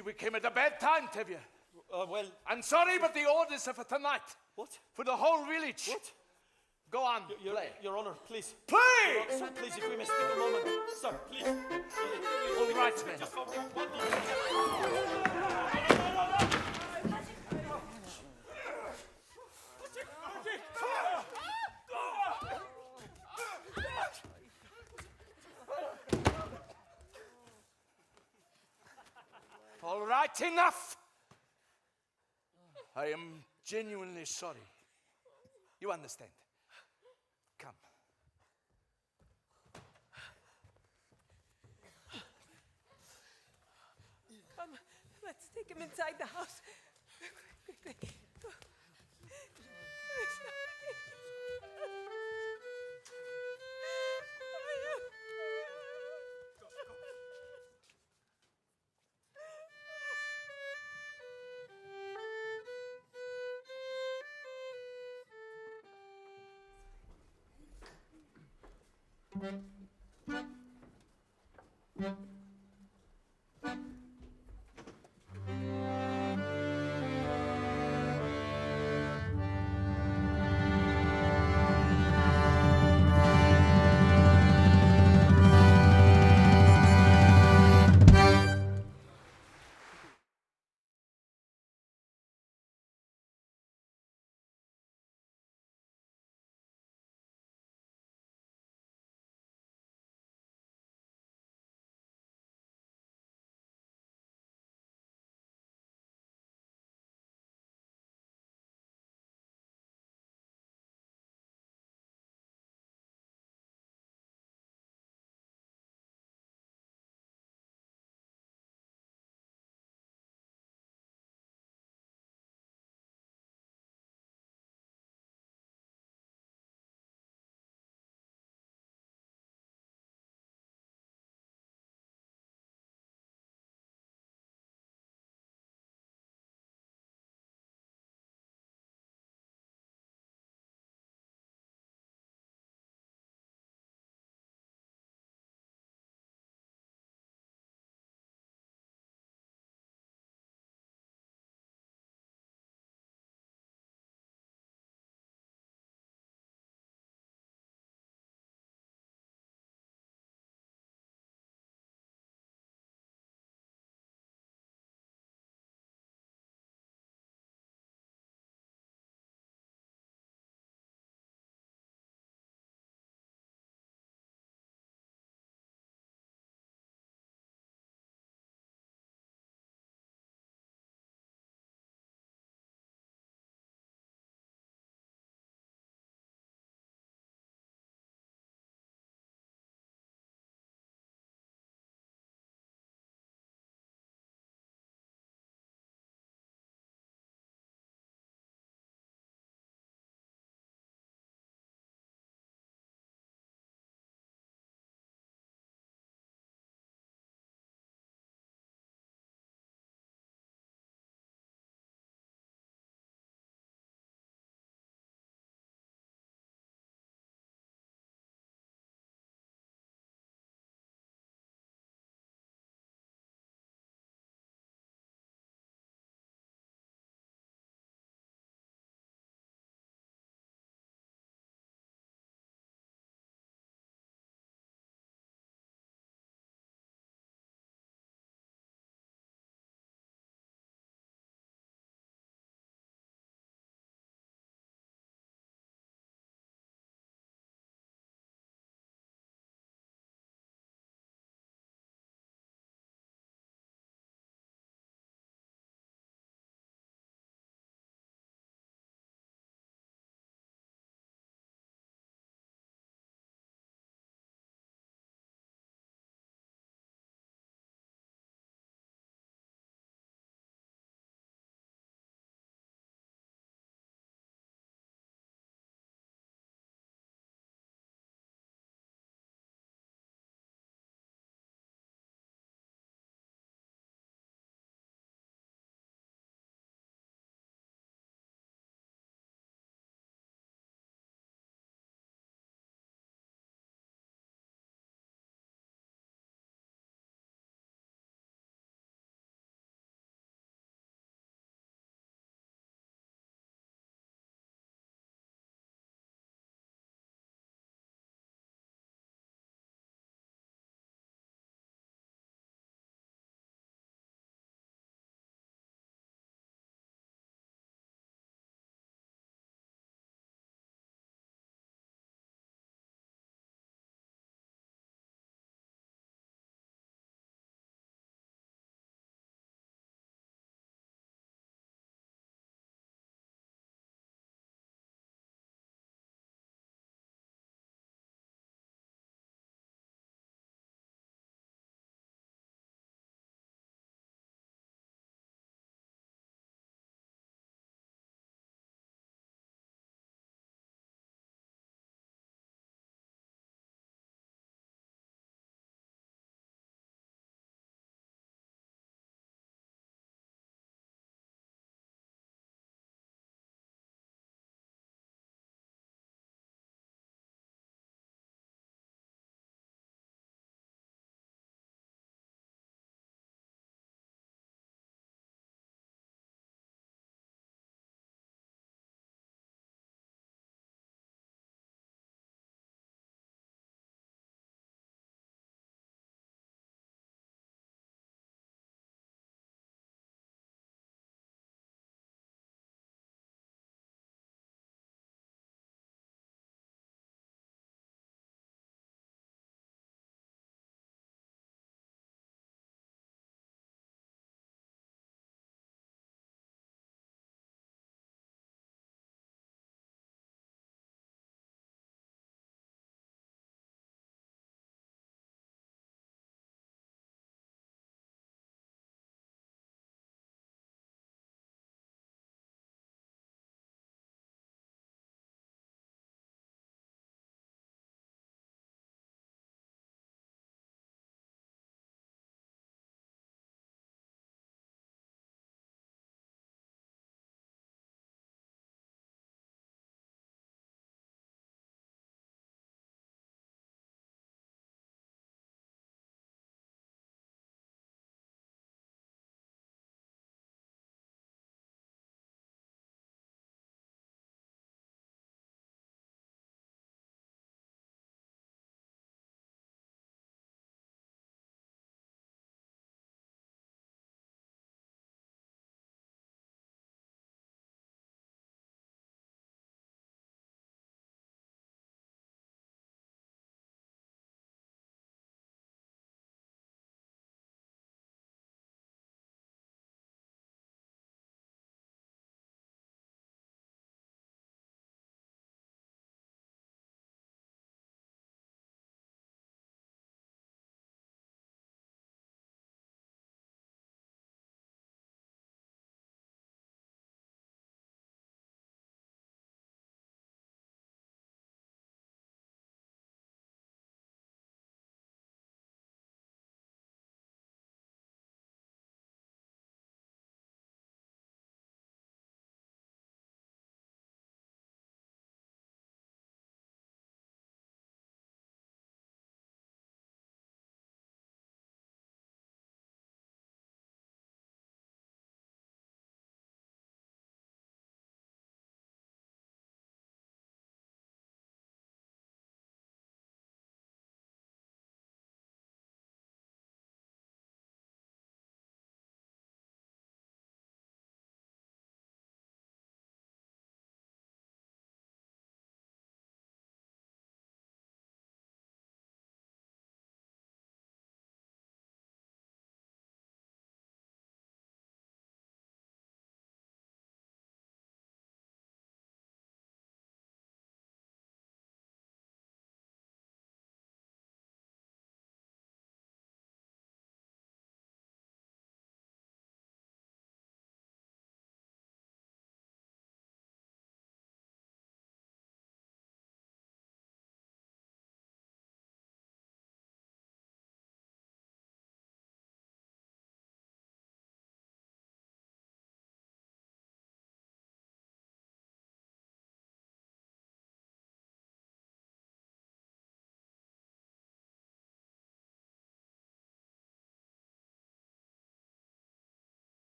see, we came at a bad time, Tevye. Well... I'm sorry, but the orders are for tonight. What? For the whole village. What? Go on, play. Your Honor, please. Play! Sir, please, if we may speak a moment. Sir, please. All right, men. Just for 1 moment. All right, enough. I am genuinely sorry. You understand? Come. Come, let's take him inside the house. Quickly.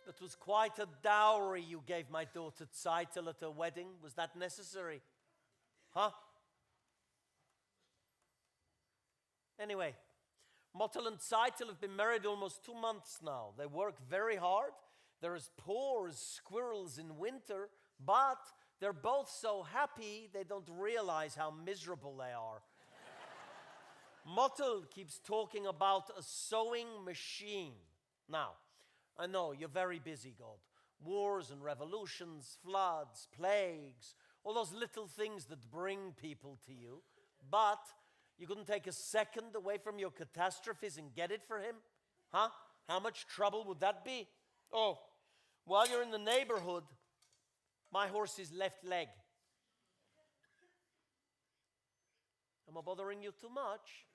That was quite a dowry you gave my daughter Zeitel at her wedding. Was that necessary? Huh? Anyway, Mottel and Zeitel have been married almost 2 months now. They work very hard. They're as poor as squirrels in winter, but they're both so happy they don't realize how miserable they are. Mottel keeps talking about a sewing machine. Now, I know you're very busy, God. Wars and revolutions, floods, plagues, all those little things that bring people to you. But you couldn't take a second away from your catastrophes and get it for him? Huh? How much trouble would that be? Oh, while you're in the neighborhood, my horse's left leg. Am I bothering you too much?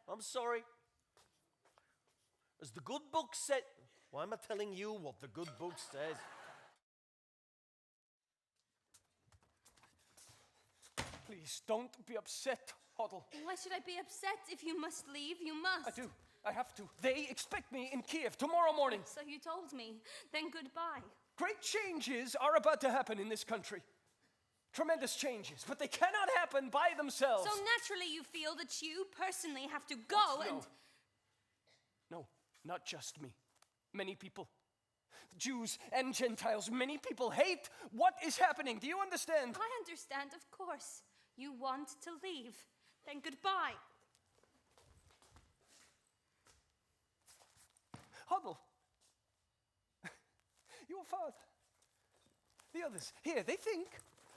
I'm sorry. As the good book said, why am I telling you what the good book says? Please, don't be upset, Hoddle. Why should I be upset? If you must leave, you must. I do. I have to. They expect me in Kiev tomorrow morning. So you told me. Then goodbye. Great changes are about to happen in this country. Tremendous changes, but they cannot happen by themselves. So naturally you feel that you personally have to go No. and... No, not just me. Many people. Jews and Gentiles, many people hate what is happening. Do you understand? I understand, of course. You want to leave. Then goodbye. Huddle. Your father. The others. Here, they think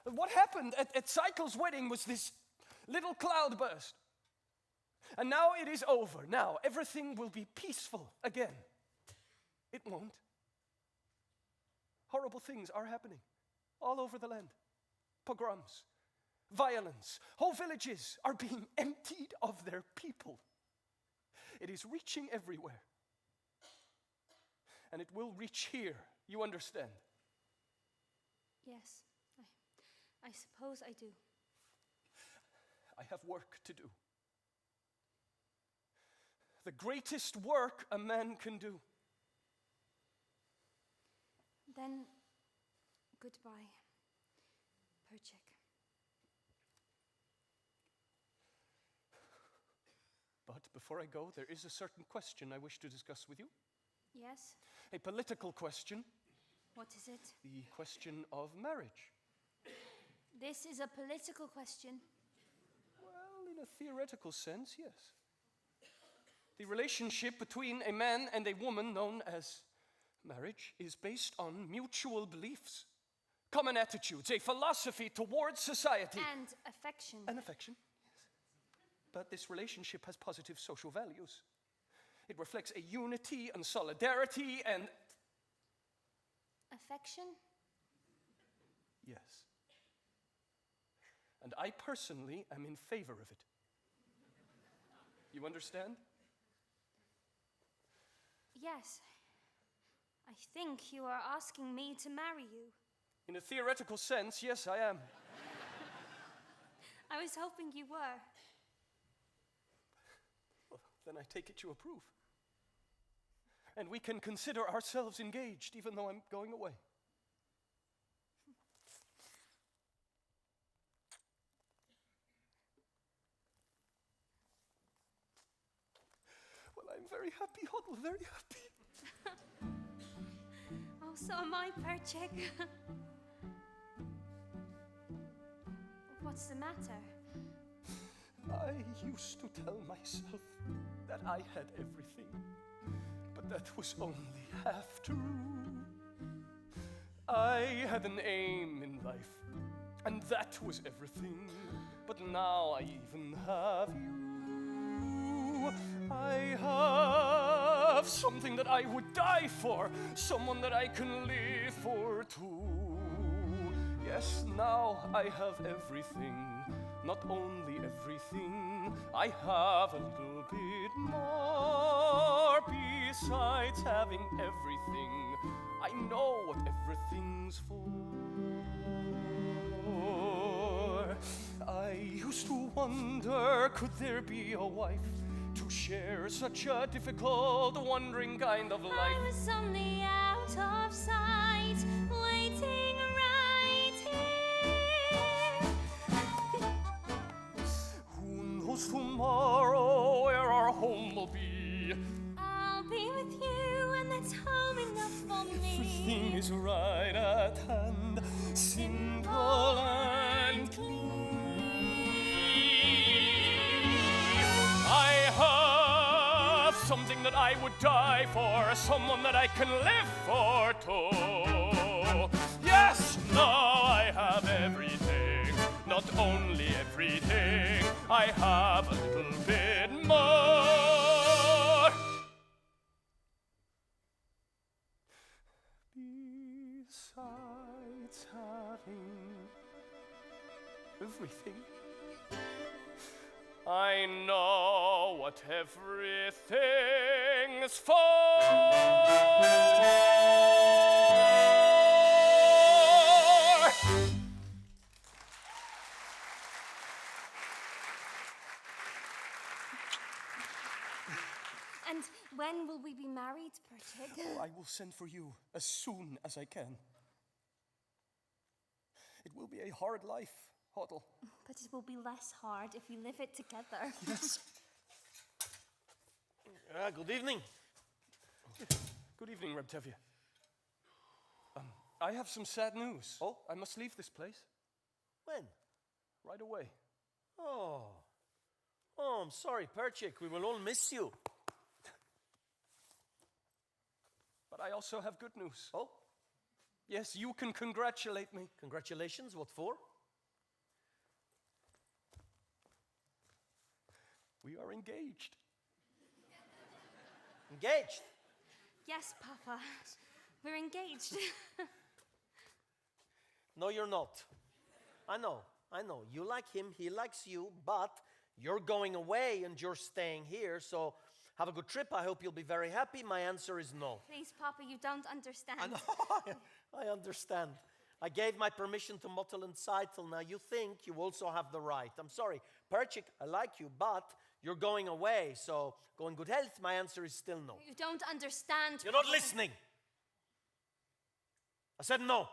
that what happened at Cycle's wedding was this little cloudburst. And now it is over. Now everything will be peaceful again. It won't. Horrible things are happening all over the land. Pogroms, violence. Whole villages are being emptied of their people. It is reaching everywhere. And it will reach here. You understand? Yes, I suppose I do. I have work to do. The greatest work a man can do. Then goodbye, Perchik. But before I go, there is a certain question I wish to discuss with you. Yes? A political question. What is it? The question of marriage. This is a political question. Well, in a theoretical sense, yes. The relationship between a man and a woman, known as marriage, is based on mutual beliefs, common attitudes, a philosophy towards society. And affection. And affection, yes. But this relationship has positive social values. It reflects a unity and solidarity and... Affection? Yes. And I personally am in favor of it. You understand? Yes. I think you are asking me to marry you. In a theoretical sense, yes, I am. I was hoping you were. Well, then I take it you approve. And we can consider ourselves engaged, even though I'm going away. Well, I'm very happy, Hoddle, very happy. Oh, so am I, Perchik. What's the matter? I used to tell myself that I had everything, but that was only half true. I had an aim in life, and that was everything, but now I even have you. I have something that I would die for, someone that I can live for too. Yes, now I have everything. Not only everything, I have a little bit more. Besides having everything, I know what everything's for. I used to wonder, could there be a wife to share such a difficult, wandering kind of I life. was only out of sight, waiting right here. Who knows tomorrow where our home will be? I'll be with you, and that's home enough for Everything me. is right at hand, simple and clean. I have something that I would die for, someone that I can live for too. Yes, now I have everything, not only everything, I have a little bit more. Besides having everything, I know what everything's for. And when will we be married, Perchik? I will send for you as soon as I can. It will be a hard life, Hoddle. But it will be less hard if we live it together. Yes. Good evening. Good evening, Rebtevia. I have some sad news. Oh? I must leave this place When? right away. Oh, I'm sorry, Perchik. We will all miss you. But I also have good news. Oh, Yes, you can congratulate me. congratulations. What for? We are engaged. Engaged. Yes, Papa. We're engaged. No, you're not. I know. You like him, he likes you, but you're going away and you're staying here, so have a good trip. I hope you'll be very happy. My answer is no. Please, Papa, you don't understand. I understand. I gave my permission to Mottel and Seitel. Now you think you also have the right. I'm sorry. Perchik, I like you, but you're going away, so go in good health. My answer is still no. You don't understand. You're not Papa. listening. I said no.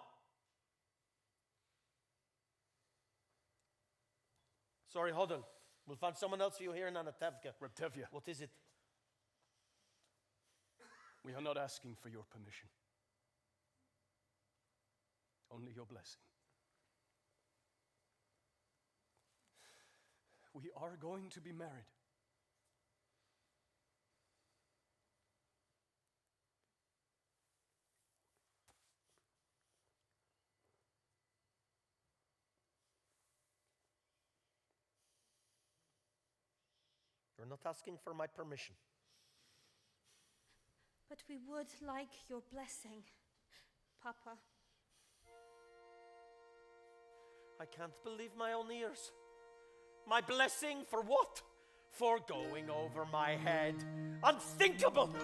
Sorry, Hodel. We'll find someone else for you here in Anatevka. Rebtevia, What is it? we are not asking for your permission. Only your blessing. We are going to be married. You're not asking for my permission. But we would like your blessing, Papa. I can't believe my own ears. My blessing for what? For going over my head. Unthinkable!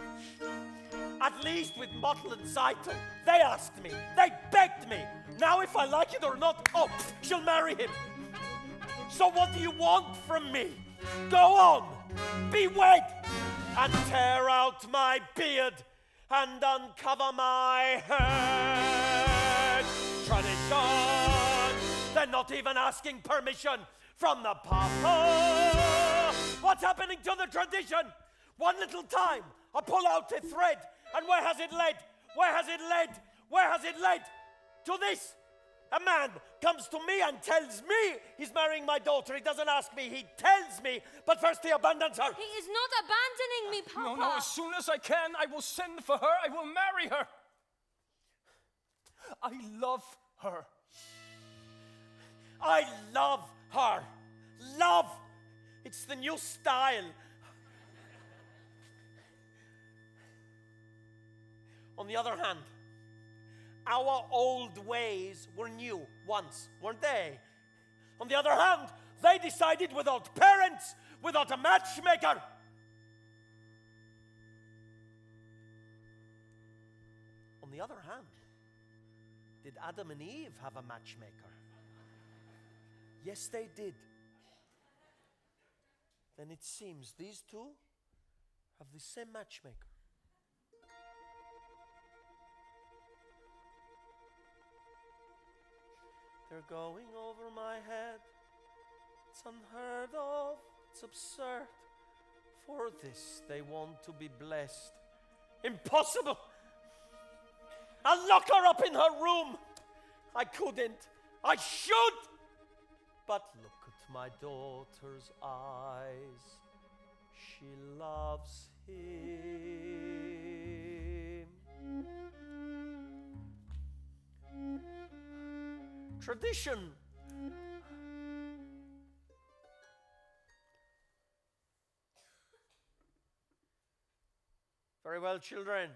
At least with Mottel and Seitel, they asked me, they begged me. Now if I like it or not, oh, she'll marry him. So what do you want from me? Go on, be wed, and tear out my beard, and uncover my head. Tradition! They're not even asking permission from the Papa. What's happening to the tradition? One little time, I pull out a thread, and where has it led? Where has it led? Where has it led? To this. A man comes to me and tells me he's marrying my daughter. He doesn't ask me, he tells me, but first he abandons her. He is not abandoning me, Papa. No, as soon as I can, I will send for her. I will marry her. I love her. I love her. Love. It's the new style. On the other hand, our old ways were new once, weren't they? On the other hand, they decided without parents, without a matchmaker. On the other hand, did Adam and Eve have a matchmaker? Yes, they did. Then it seems these two have the same matchmaker. They're going over my head. It's unheard of, it's absurd. For this they want to be blessed. Impossible! I'll lock her up in her room. I couldn't. I should! But look at my daughter's eyes. She loves him. Tradition. Very well, children.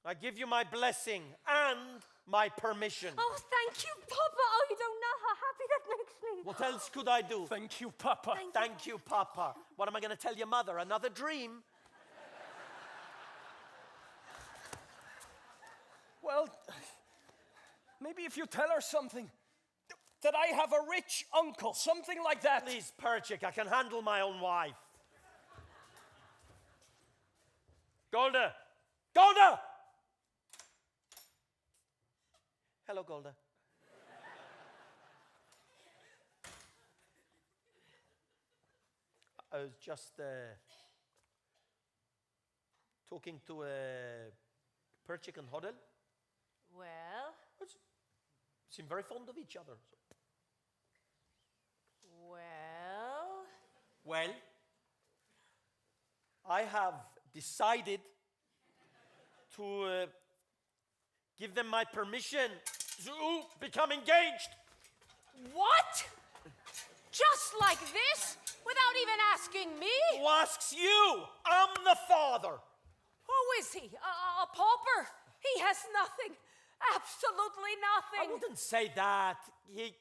I give you my blessing and my permission. Oh, thank you, Papa. Oh, you don't know how happy that makes me. What else could I do? Thank you, Papa. Thank you, Papa. What am I going to tell your mother? Another dream? Well, maybe if you tell her something, that I have a rich uncle, something like that. Please, Perchik, I can handle my own wife. Golda! Golda! Hello, Golda. I was just talking to Perchik and Hodel. Well, Seem very fond of each other. Well, I have decided to give them my permission to become engaged. what? Just like this? Without even asking me? Who asks you? I'm the father. Who is he? A pauper? He has nothing. Absolutely I nothing. wouldn't say that. He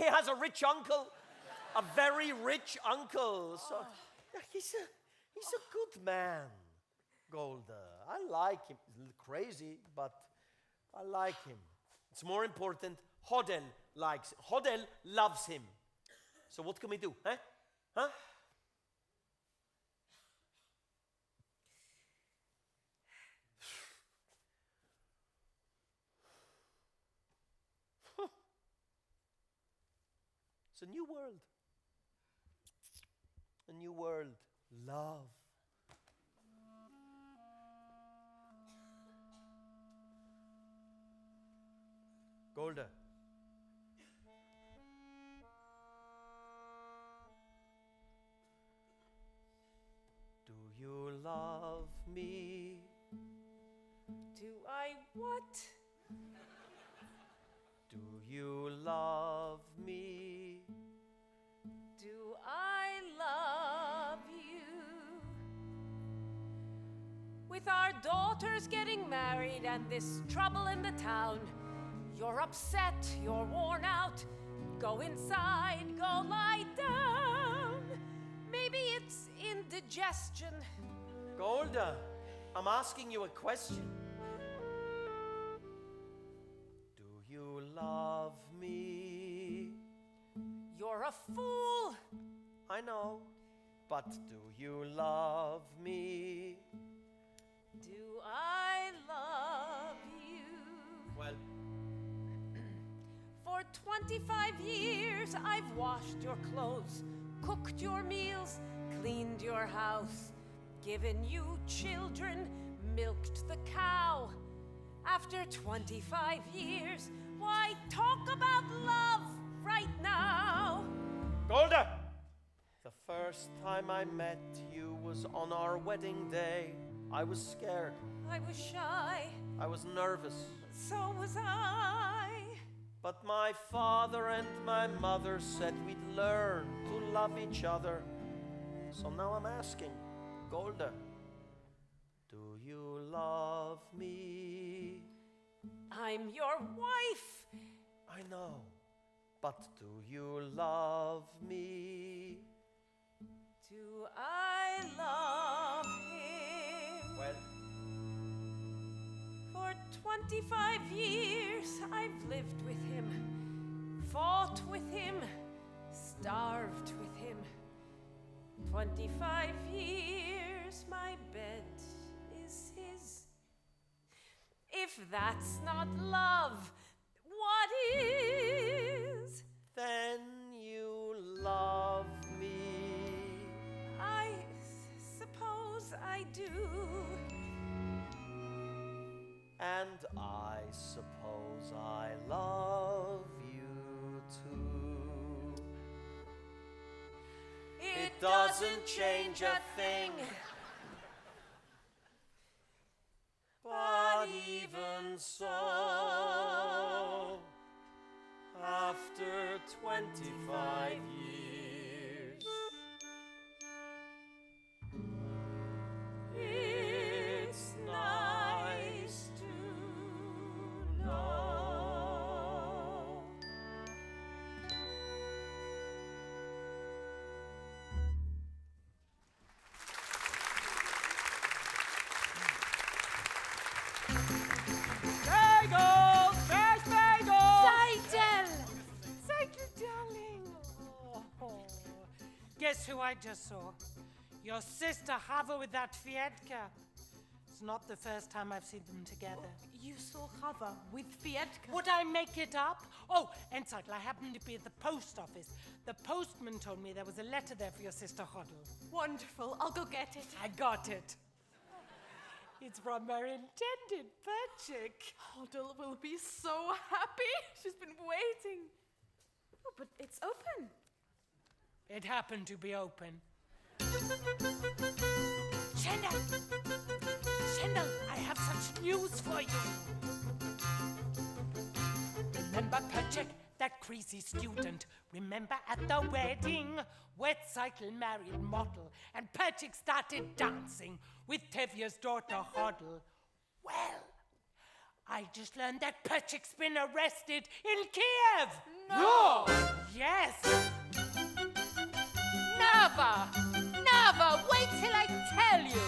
has a rich uncle, a very rich uncle. So yeah, he's a good man, Golda. I like him. He's a little crazy, but I like him. It's more important. Hodel loves him. So what can we do? Huh? It's a new world. A new world. Love. Golda. Do you love me? Do I what? Do you love me? Do I love you? With our daughters getting married and this trouble in the town, you're upset, you're worn out. Go inside, go lie down. Maybe it's indigestion. Golda, I'm asking you a question. Do you love me? You're a fool. I know, but do you love me? Do I love you? Well, For 25 years, I've washed your clothes, cooked your meals, cleaned your house, given you children, milked the cow. After 25 years, why talk about love right now? Golda! The first time I met you was on our wedding day. I was scared. I was shy, I was nervous. so was I. But my father and my mother said we'd learn to love each other. So now I'm asking, Golda, do you love me? I'm your wife. I know, but do you love me? Do I love him? Well, For 25 years, I've lived with him, fought with him, starved with him. 25 years my bed is his. If that's not love, what is? Then you love me. I suppose I do. And I suppose I love you too. It doesn't change a thing. But even so, after 25 years, It's nice to know. Bagel! Fresh bagel! Seidel! Thank you, darling. Guess who I just saw? Your sister Hava with that Fietka. It's not the first time I've seen them together. You saw Chava with Fietka. Would I make it up? Oh, Encycle, I happened to be at the post office. The postman told me there was a letter there for your sister Hoddle. Wonderful. I'll go get it. I got it. It's from her intended Perchik. Hoddle will be so happy. She's been waiting. Oh, but it's open. It happened to be open. Shendel! Shendel, I have such news for you. Remember Perchik, that crazy student? Remember at the wedding? Wet Cycle married Model, and Perchik started dancing with Tevye's daughter Hoddle. Well, I just learned that Perchik's been arrested in Kiev. No! Yes. Never! Never! Wait till I tell you!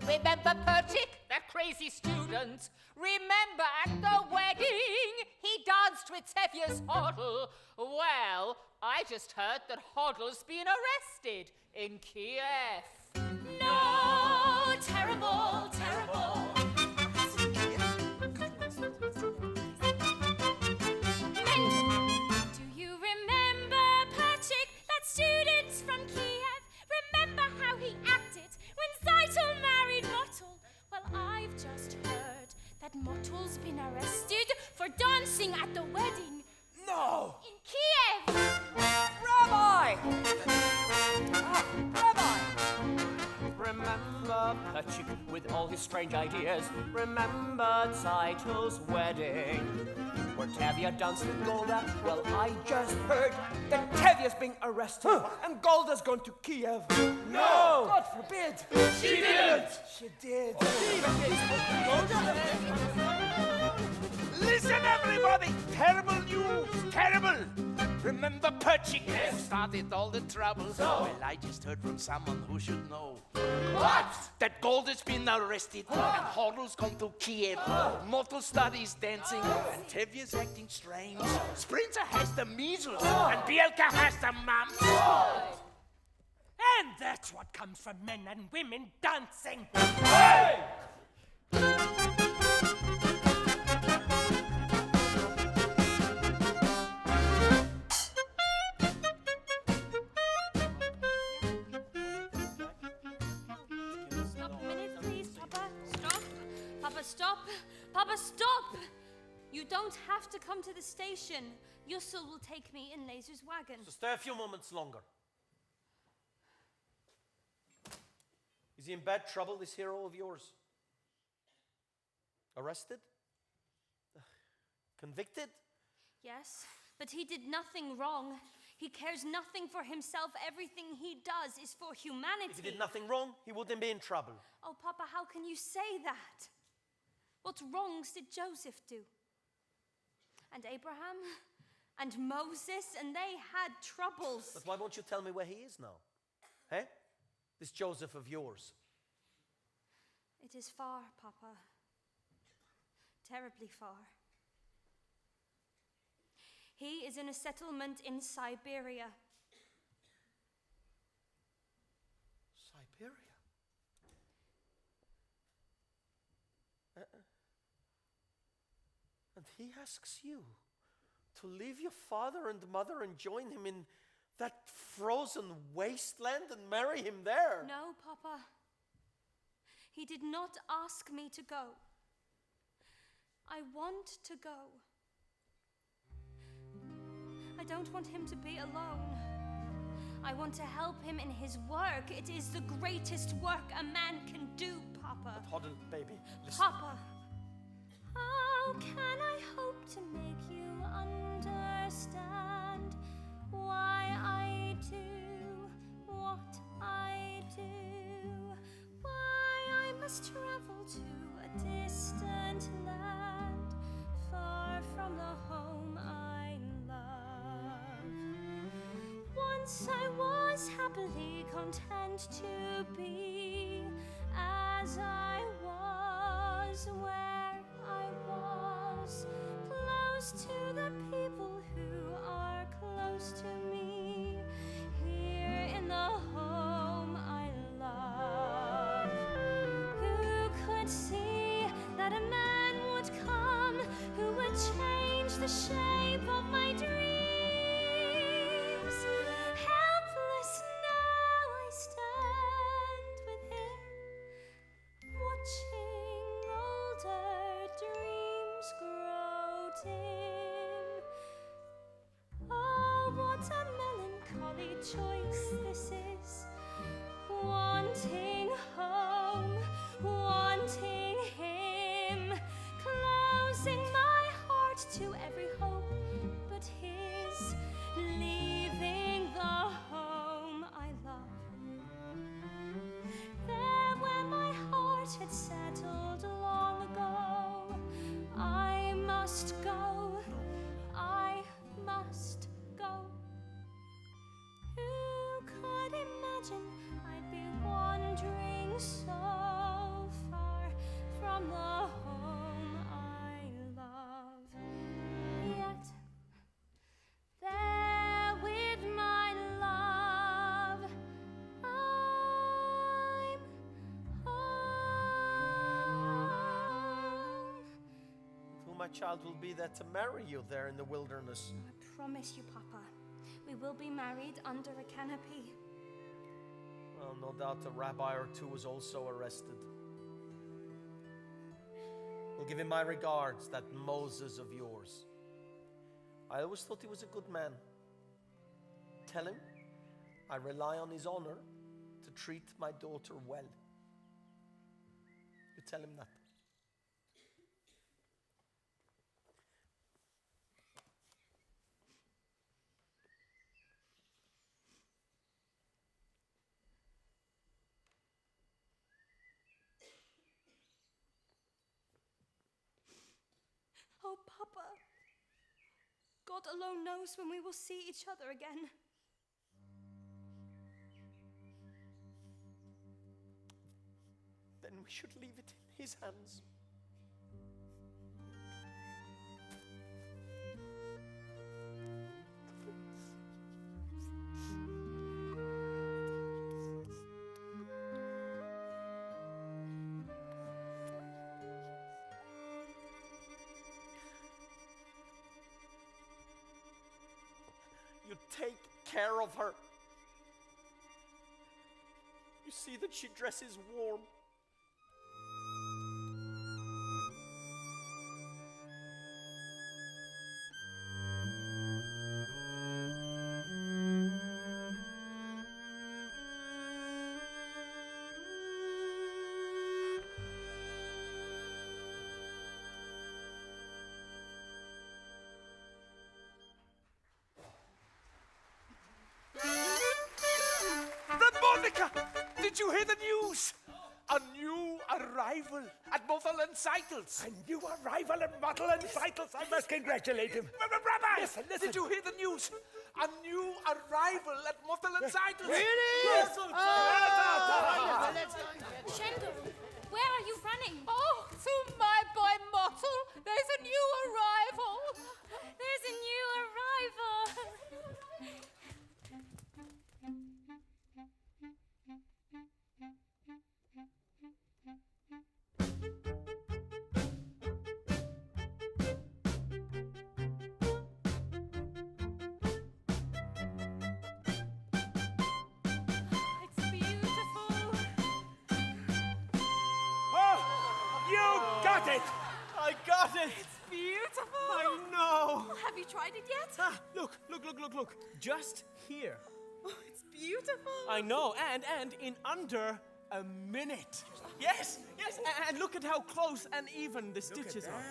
Remember Perchik, that crazy student? Remember at the wedding he danced with Tevye's Hoddle? Well, I just heard that Hoddle's been arrested in Kiev. No, terrible, terrible. Do you remember Perchik, that student from Kiev? Remember how he acted when Zeitel married Motul? Well, I've just heard that Motul's been arrested for dancing at the wedding. No! In Kiev! Rabbi! Rabbi! Remember Perchik with all his strange ideas. Remember Zeitel's wedding, where Tevye danced with Golda. Well, I just heard that Tevye's being arrested and Golda's gone to Kiev. No! God forbid! She didn't! She did. Listen, everybody! Terrible news! Terrible! Remember Perchik who started all the trouble? Well, I just heard from someone who should know. What? That Gold's been arrested and Hoddle's gone to Kiev. Motul studies dancing and Tevye's acting strange. Sprinter has the measles and Bielka has the mumps. And that's what comes from men and women dancing. Hey! Stop a minute, please, Papa. Stop. Papa, stop. Papa, stop. You don't have to come to the station. Yusul will take me in Laser's wagon. So stay a few moments longer. Is he in bad trouble, this hero of yours? Arrested? Convicted? Yes, but he did nothing wrong. He cares nothing for himself. Everything he does is for humanity. If he did nothing wrong, he wouldn't be in trouble. Oh, Papa, how can you say that? What wrongs did Joseph do? And Abraham? And Moses? And they had troubles. But why won't you tell me where he is now? Eh? This Joseph of yours. It is far, Papa. Terribly far. He is in a settlement in Siberia. And he asks you to leave your father and mother and join him in that frozen wasteland and marry him there. No, Papa. He did not ask me to go. I want to go. I don't want him to be alone. I want to help him in his work. It is the greatest work a man can do, Papa. But Hoddle, baby, listen. Papa. How can I hope to make you understand why I do what I do? Why I must travel to a distant land, far from the home I love. Once I was happily content to be as I was, where I was, close to the people who are close to me, here in the home I love. Who could see that a man would come who would change the shape of my dreams? Helpless now I stand with him, watching older dreams grow dim. Oh, what a melancholy choice this is, wanting home, wanting him, closing my heart to every hope but his, leaving the home I love. There where my heart had settled long ago, I must go, I must go. Who could imagine I'd be wandering so far from the home I love? Yet there with my love, I'm home. Who, my child, will be there to marry you there in the wilderness? I promise you, Papa, we will be married under a canopy. Well, no doubt a rabbi or two was also arrested. We'll give him my regards, that Moses of yours. I always thought he was a good man. Tell him I rely on his honor to treat my daughter well. You tell him that. Oh, Papa, God alone knows when we will see each other again. Then we should leave it in his hands. You take care of her. You see that she dresses warm. Veronica, did you hear the news? A new arrival at Mothel and Seitels. A new arrival at Mothel and Seitels. I must congratulate him. Rabbi, Listen. did you hear the news? A new arrival at Mothel and Seitels. Really? Schendel, where are you running? Oh, to my boy Mottle, there's a new arrival. There's a new arrival. got it! I got it! Beautiful. I know! Have you tried it yet? Ah, look. Just here. Oh, it's beautiful. I know, and in under a minute. Yes, and look at how close and even the stitches are.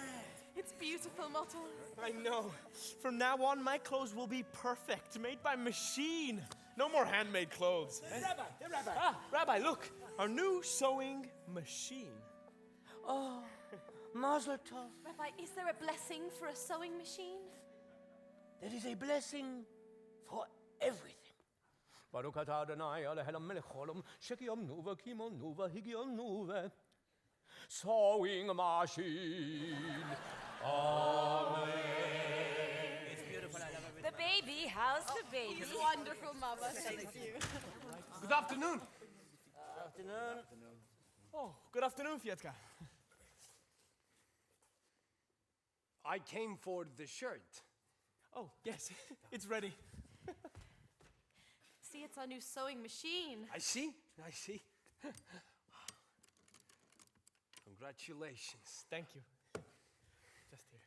It's beautiful, Mottle. I know. From now on, my clothes will be perfect, made by machine. No more handmade clothes. Rabbi. Ah, Rabbi, look, our new sewing machine. Oh, Mazel Tov. Rabbi, is there a blessing for a sewing machine? There is a blessing for everything. Baruch atah Adonai Eloheinu melech haolam, shekiam nuva kimon nuva higion nuva. Sewing machine. Amen. The baby, how's the baby? He's wonderful, Mama. Thank you. Good afternoon. Afternoon. Oh, good afternoon, Fietka. I came for the shirt. Oh, yes, it's ready. See, it's our new sewing machine. I see. Congratulations. Thank you. Just here.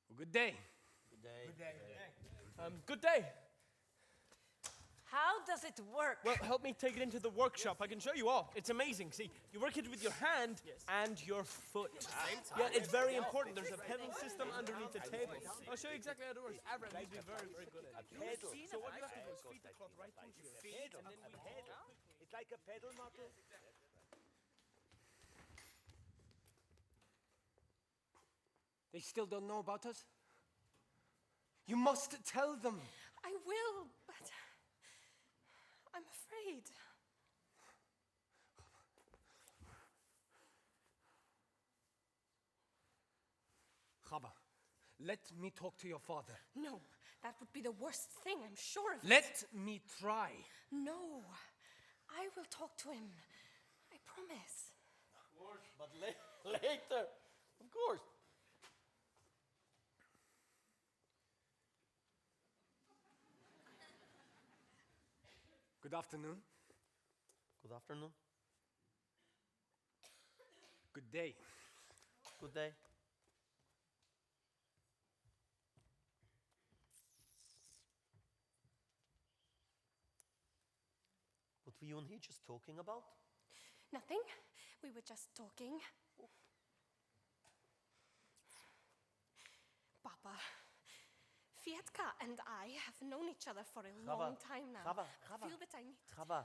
Well, good day. Good day. How does it work? Well, help me take it into the workshop. I can show you all. It's amazing. See, you work it with your hand and your foot. Yeah, it's very important. There's a pedal system underneath the table. I'll show you exactly how it works. Avram, he's been very, very good at it. Pedal. So what you have to do is feed the cloth right through your feet, and then we pedal. It's like a pedal model. They still don't know about us? You must tell them. I will, but I'm afraid. Chava, let me talk to your father. No, that would be the worst thing, I'm sure of it. Let me try. No, I will talk to him. I promise. Of course, but later. Of course. Good afternoon. Good afternoon. Good day. Good day. What were you and he just talking about? Nothing. We were just talking. Papa, Fietka and I have known each other for a long time now. Chava, I feel that I need to Chava.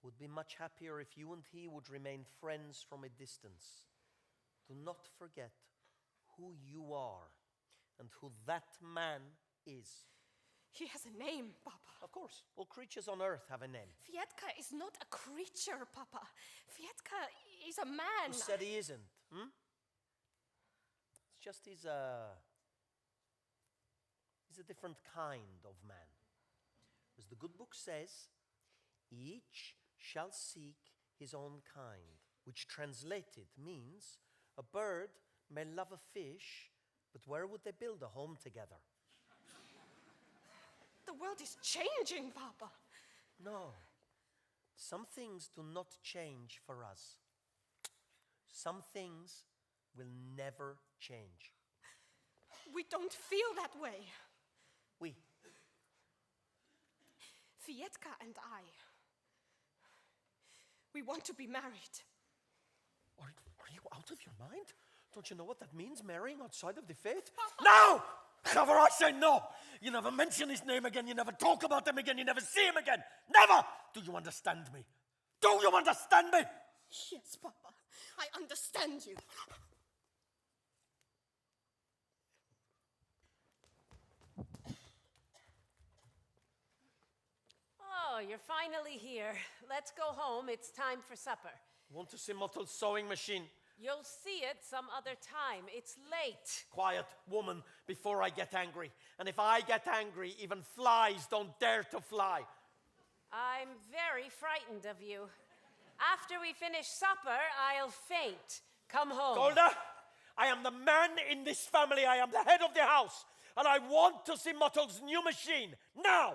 Would be much happier if you and he would remain friends from a distance. Do not forget who you are and who that man is. He has a name, Papa. Of course, all creatures on earth have a name. Fietka is not a creature, Papa. Fietka is a man. Who said he isn't? It's just he's a different kind of man. As the good book says, each shall seek his own kind, which translated means a bird may love a fish, but where would they build a home together? The world is changing, Papa. No. Some things do not change for us. Some things will never change. We don't feel that way. We. Fietka and I. We want to be married. Are you out of your mind? Don't you know what that means, marrying outside of the faith? No! However, I say no! You never mention his name again, you never talk about him again, you never see him again! Never! Do you understand me? Do you understand me? Yes, Papa. I understand you. Oh, you're finally here. Let's go home. It's time for supper. Want to see Mottel's sewing machine? You'll see it some other time. It's late. Quiet, woman, before I get angry. And if I get angry, even flies don't dare to fly. I'm very frightened of you. After we finish supper, I'll faint. Come home. Golda, I am the man in this family. I am the head of the house. And I want to see Mottel's new machine. Now!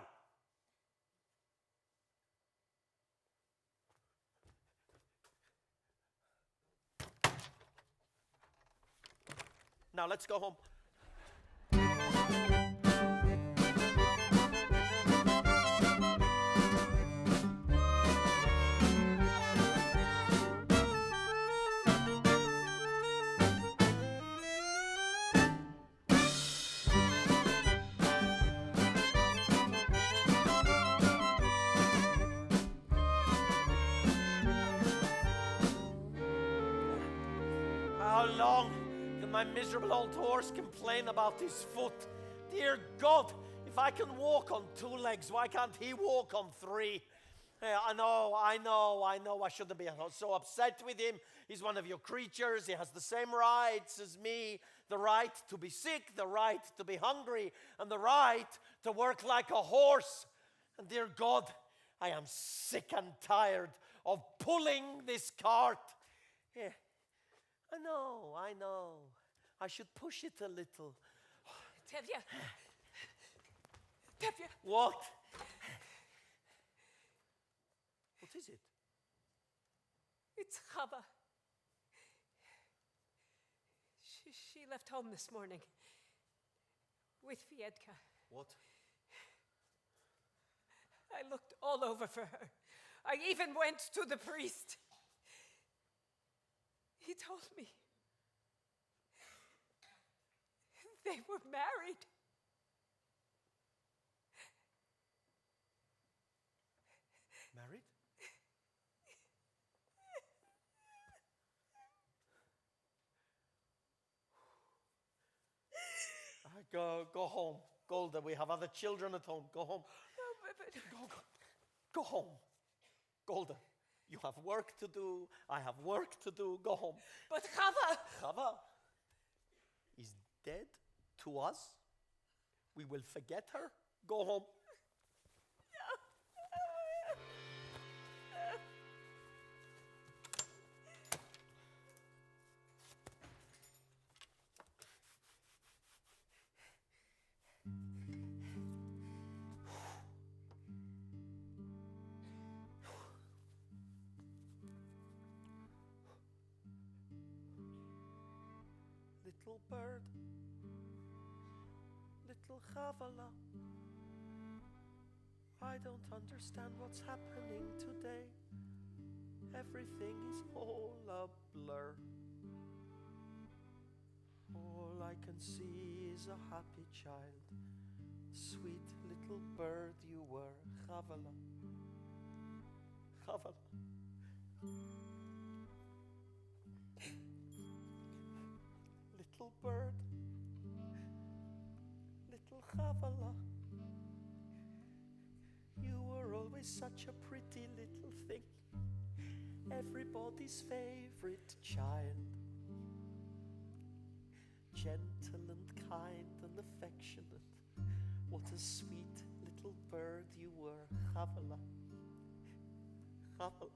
Now let's go home. How long can my miserable old horse complain about his foot? Dear God, if I can walk on 2 legs, why can't he walk on 3? I know, I shouldn't be so upset with him. He's one of your creatures. He has the same rights as me. The right to be sick, the right to be hungry, and the right to work like a horse. And dear God, I am sick and tired of pulling this cart. Yeah. I know. I should push it a little. Tevye. Tevye. What? What is it? It's Chava. She left home this morning with Fiedka. What? I looked all over for her. I even went to the priest. He told me they were married. Married? Go home. Golda, we have other children at home. Go home. No, Go home. Golda, you have work to do. I have work to do. Go home. but Chava. Chava is dead to us. We will forget her. Go home. Little bird, little Chavala, I don't understand what's happening today. Everything is all a blur. All I can see is a happy child. Sweet little bird you were, Chavala. Chavala. Little bird, little Chavala, you were always such a pretty little thing, everybody's favorite child, gentle and kind and affectionate. What a sweet little bird you were, Chavala. Chavala.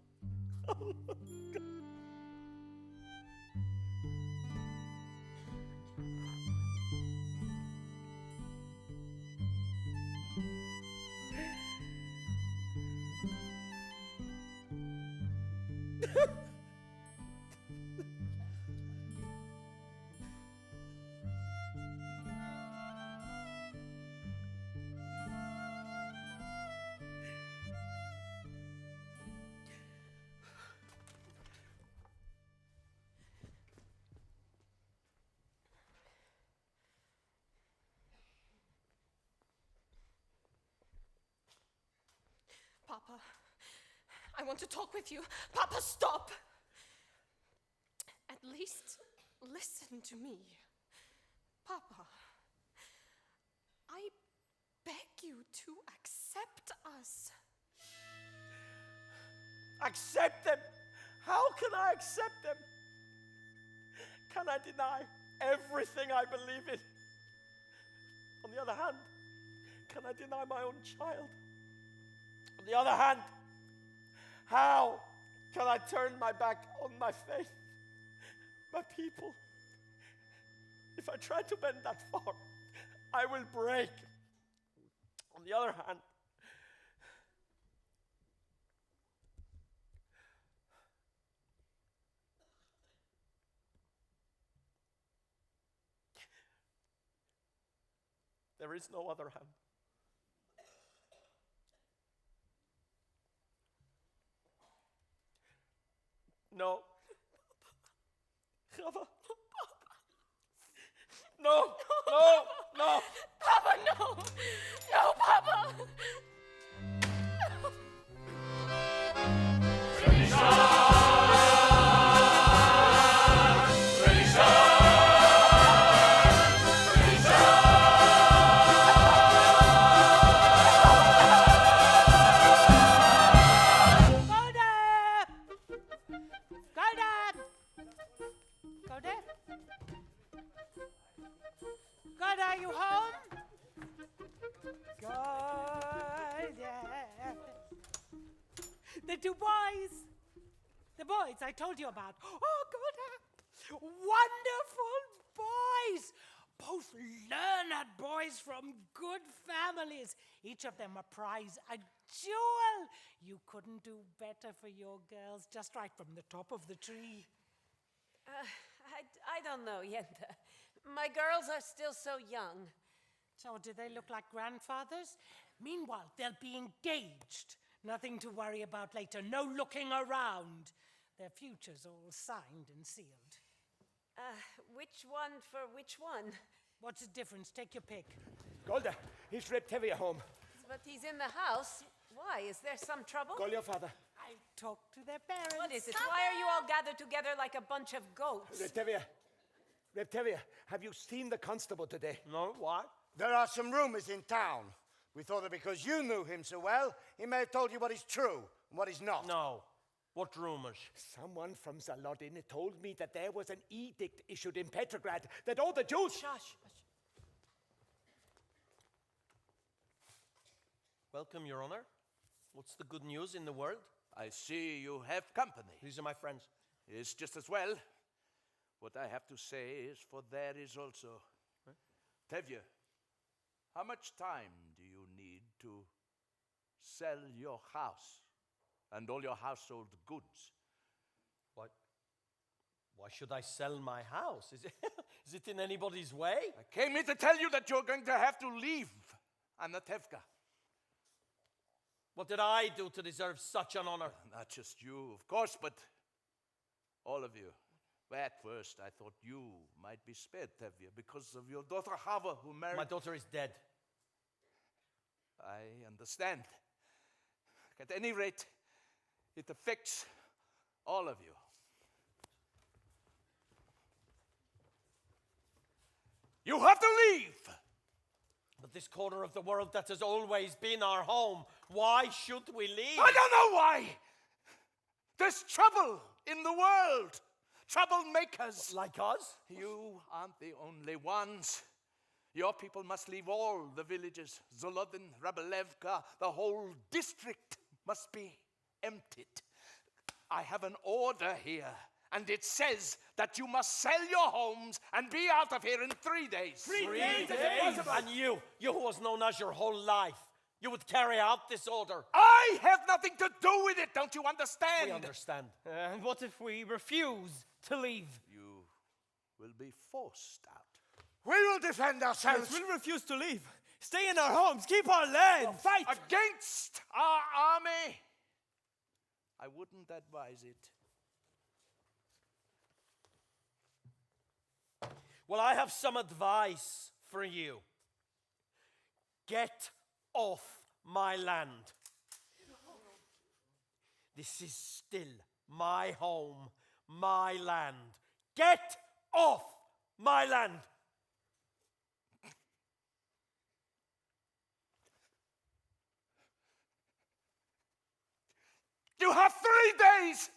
Papa, I want to talk with you. Papa, stop! At least listen to me. Papa, I beg you to accept us. Accept them? How can I accept them? Can I deny everything I believe in? On the other hand, can I deny my own child? On the other hand, how can I turn my back on my faith, my people? If I try to bend that far, I will break. On the other hand, There is no other hand. No. Chava. No, no, no. Papa, no! No, Papa! God, are you home? God. The two boys. The boys I told you about. Oh, God. Wonderful boys. Both learned boys from good families. Each of them a prize, a jewel. You couldn't do better for your girls, just right from the top of the tree. I don't know yet. My girls are still so young. So do they look like grandfathers? Meanwhile, they'll be engaged. Nothing to worry about later. No looking around. Their futures all signed and sealed. Which one for which one? What's the difference? Take your pick. Golda, he's ripped Tevye home. But he's in the house. Why? Is there some trouble? Call your father. I talked to their parents. What is it? Why are you all gathered together like a bunch of goats? Reptevia, have you seen the constable today? No, why? There are some rumors in town. We thought that because you knew him so well, he may have told you what is true and what is not. No. What rumors? Someone from Zalodin told me that there was an edict issued in Petrograd that all the Jews... Shush. Welcome, Your Honor. What's the good news in the world? I see you have company. These are my friends. It's just as well. What I have to say is, for there is also... Tevye, how much time do you need to sell your house and all your household goods? What? Why should I sell my house? Is it in anybody's way? I came here to tell you that you're going to have to leave Anatevka. What did I do to deserve such an honor? Not just you, of course, but all of you. At first, I thought you might be spared, Tevye, because of your daughter Hava, who married... My daughter is dead. I understand. At any rate, it affects all of you. You have to leave! But this corner of the world that has always been our home, why should we leave? I don't know why! There's trouble in the world! Troublemakers! Like us? You aren't the only ones. Your people must leave all the villages. Zolodin, Rabelevka, the whole district must be emptied. I have an order here, and it says that you must sell your homes and be out of here in 3 days. 3 days? And you who was known as your whole life, you would carry out this order. I have nothing to do with it, don't you understand? We understand. And what if we refuse to leave? You will be forced out. We will defend ourselves. We'll refuse to leave. Stay in our homes. Keep our land. Fight against our army. I wouldn't advise it. Well, I have some advice for you. Get off my land. This is still my home, my land. Get off my land. You have 3 days.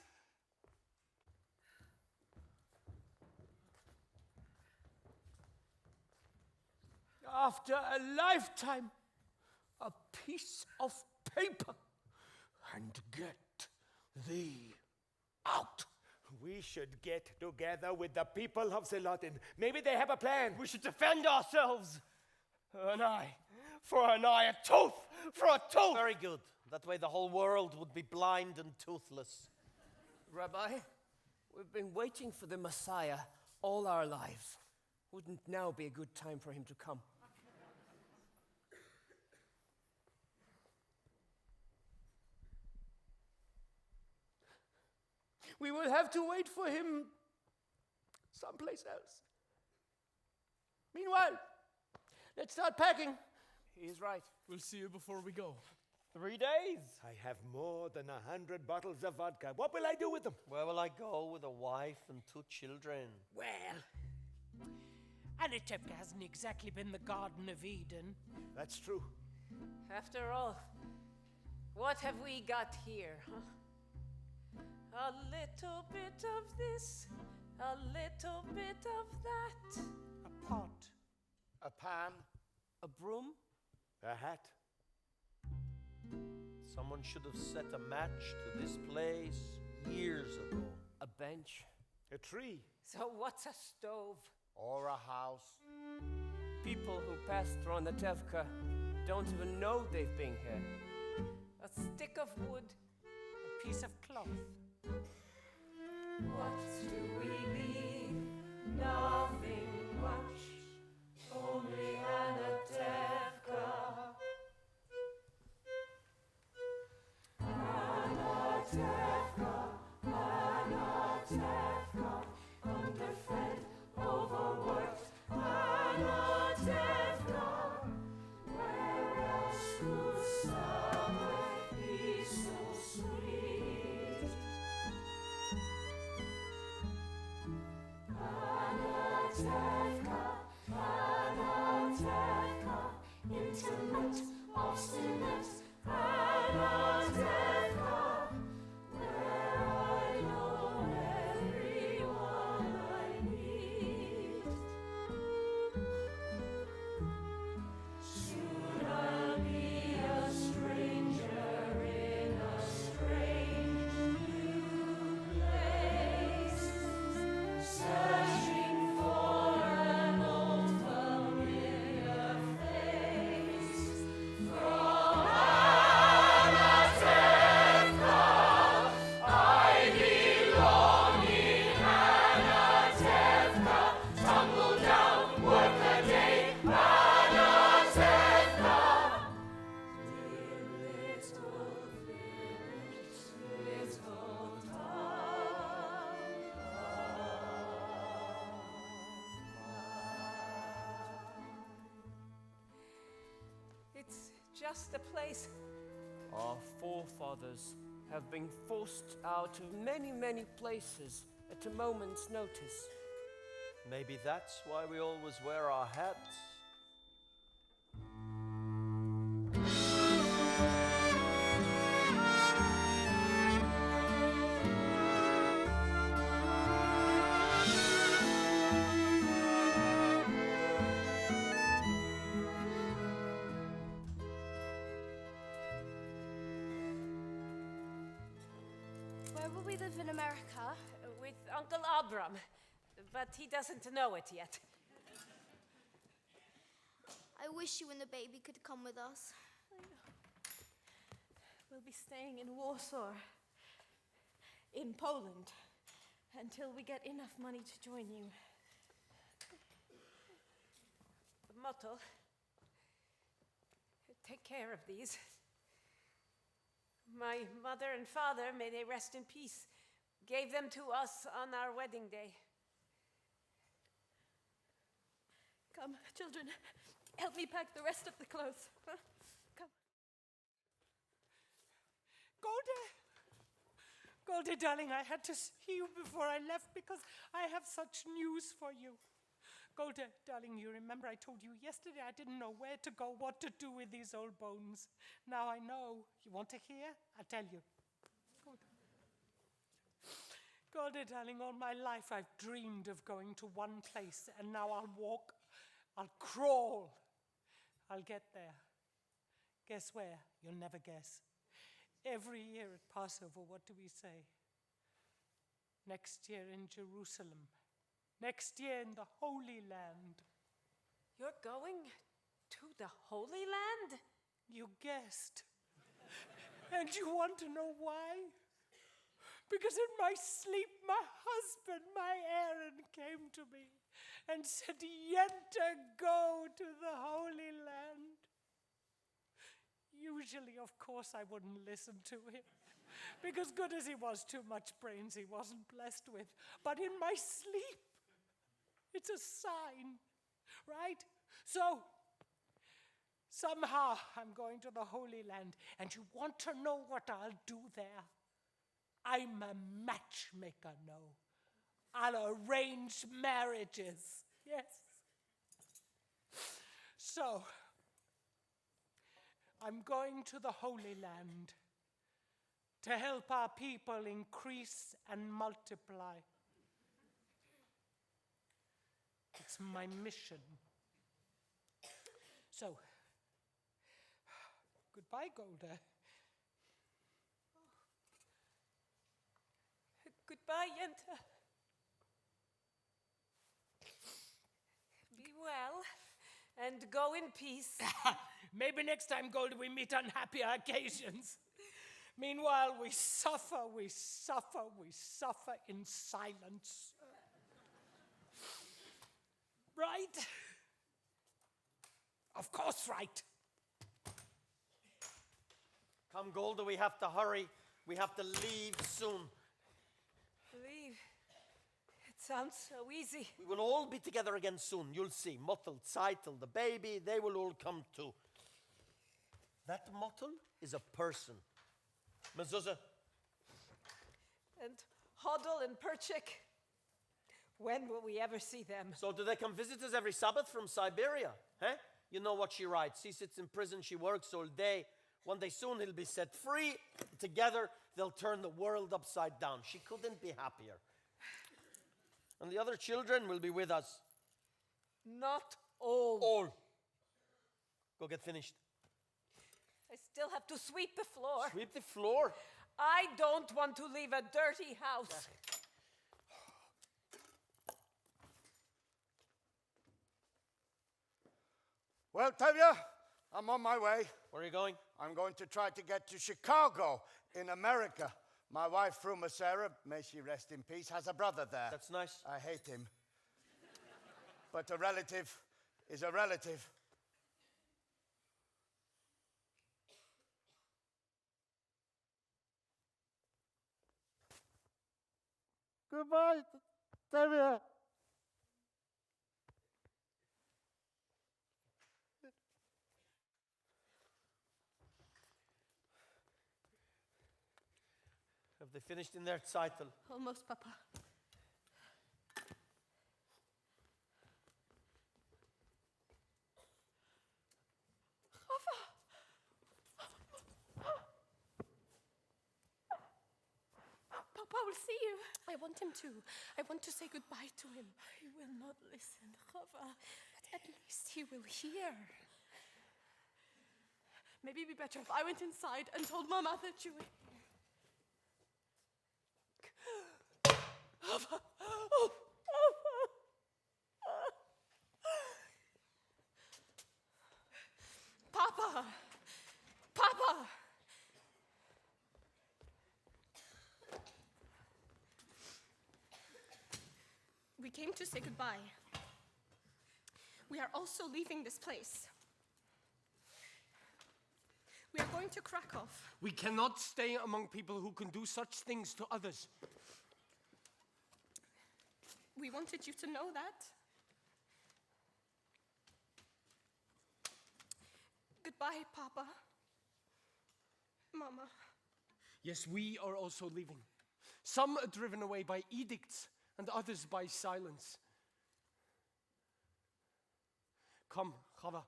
After a lifetime, a piece of paper, and get thee out. We should get together with the people of Zalodin. Maybe they have a plan. We should defend ourselves. An eye for an eye, a tooth for a tooth. Very good. That way the whole world would be blind and toothless. Rabbi, we've been waiting for the Messiah all our lives. Wouldn't now be a good time for him to come? We will have to wait for him someplace else. Meanwhile, let's start packing. He's right. We'll see you before we go. 3 days. I have more than 100 bottles of vodka. What will I do with them? Where will I go with a wife and 2 children? Well, Anatevka hasn't exactly been the Garden of Eden. That's true. After all, what have we got here, huh? A little bit of this, a little bit of that. A pot. A pan, A broom? a hat. Someone should have set a match to this place years ago. A bench? A tree. So what's a stove? Or a house. People who pass through Anatevka don't even know they've been here. A stick of wood. A piece of cloth. What do we leave? Nothing much. Only Anatevka. Anatevka, Anatevka, underfed, overworked. Anatevka, where else could summer be so sweet? Anatevka, Anatevka, intimate, obstinate. Anatevka, where I know everyone I need. Should I be a stranger in a strange new place, searching for an old familiar face? From Anatevka, I belong in Anatevka. Tumble down, work a day, Anatevka. Dear little village, little town. It's just a place. Our forefathers have been forced out of many, many places at a moment's notice. Maybe that's why we always wear our hats. Where will we live in America? With Uncle Abram, but he doesn't know it yet. I wish you and the baby could come with us. We'll be staying in Warsaw, in Poland, until we get enough money to join you. Motto, take care of these. My mother and father, may they rest in peace, gave them to us on our wedding day. Come, children, help me pack the rest of the clothes. Huh? Come. Golde, darling, I had to see you before I left because I have such news for you. Golde, darling, you remember I told you yesterday I didn't know where to go, what to do with these old bones. Now I know. You want to hear? I'll tell you. Golde, darling, all my life I've dreamed of going to one place, and now I'll walk, I'll crawl. I'll get there. Guess where? You'll never guess. Every year at Passover, what do we say? Next year in Jerusalem. Next year in the Holy Land. You're going to the Holy Land? You guessed. And you want to know why? Because in my sleep, my husband, my Aaron, came to me and said, Yenta, go to the Holy Land. Usually, of course, I wouldn't listen to him. Because good as he was, too much brains he wasn't blessed with. But in my sleep, it's a sign, right? So, somehow I'm going to the Holy Land, and you want to know what I'll do there? I'm a matchmaker, no. I'll arrange marriages, yes. So, I'm going to the Holy Land to help our people increase and multiply. It's my mission. So, goodbye, Golda. Goodbye, Yenta. Be well, and go in peace. Maybe next time, Golda, we meet on happier occasions. Meanwhile, we suffer in silence. Right? Of course, right. Come, Golda, we have to hurry. We have to leave soon. Leave. It sounds so easy. We will all be together again soon. You'll see. Mottel, Zeitel, the baby, they will all come too. That Mottel is a person. Mezuzah. And Hodel and Perchik. When will we ever see them? So do they come visit us every Sabbath from Siberia? Huh? You know what she writes. He sits in prison, she works all day. One day soon he'll be set free. Together they'll turn the world upside down. She couldn't be happier. And the other children will be with us. Not all. All. Go get finished. I still have to sweep the floor. Sweep the floor? I don't want to leave a dirty house. Well, Tevye, I'm on my way. Where are you going? I'm going to try to get to Chicago in America. My wife, Fruma Sarah, may she rest in peace, has a brother there. That's nice. I hate him. But a relative is a relative. Goodbye, Tevye. Have they finished in their Zeitel? Almost, Papa. Papa will see you. I want him to. I want to say goodbye to him. He will not listen, Chava. But at least he will hear. Maybe it'd be better if I went inside and told Mama that you were here. Papa! Papa! We came to say goodbye. We are also leaving this place. We are going to Krakow. We cannot stay among people who can do such things to others. We wanted you to know that. Goodbye, Papa. Mama. Yes, we are also leaving. Some are driven away by edicts, and others by silence. Come, Chava.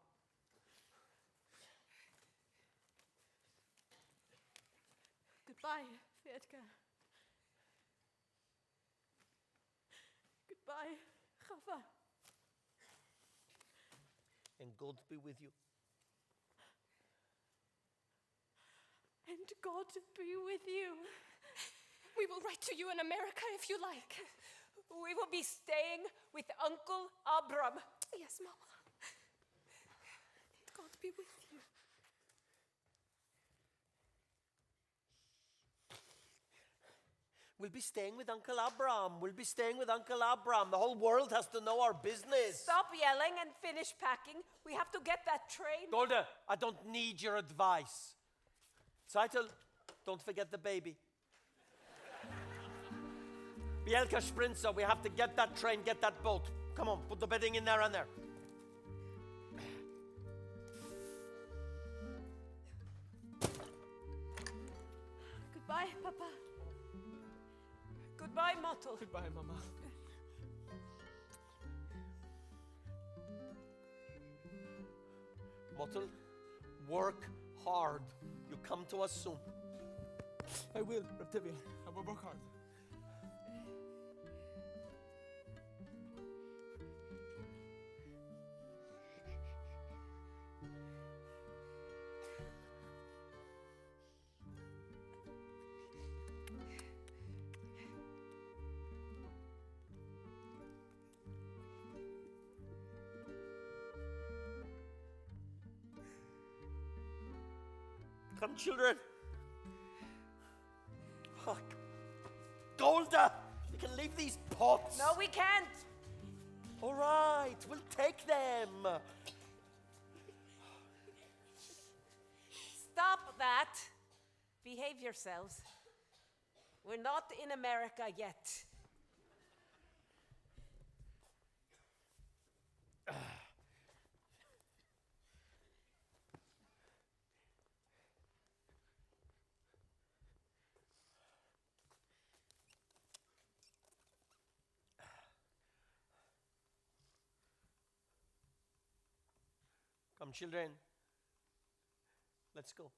Goodbye, Fedka. Goodbye, Chava. And God be with you. And God be with you. We will write to you in America if you like. We will be staying with Uncle Abram. Yes, Mama. And God be with you. We'll be staying with Uncle Abram. We'll be staying with Uncle Abram. The whole world has to know our business. Stop yelling and finish packing. We have to get that train. Golda, I don't need your advice. Zeitel, don't forget the baby. Bielka Sprinzer, we have to get that train, get that boat. Come on, put the bedding in there and there. Goodbye, Papa. Goodbye, Mottle. Goodbye, Mama. Mottle, work hard. You come to us soon. I will, Reptivia. I will work hard. Come, children. Oh, Golda, you can leave these pots. No, we can't. All right, we'll take them. Stop that. Behave yourselves. We're not in America yet. Come, children. Let's go.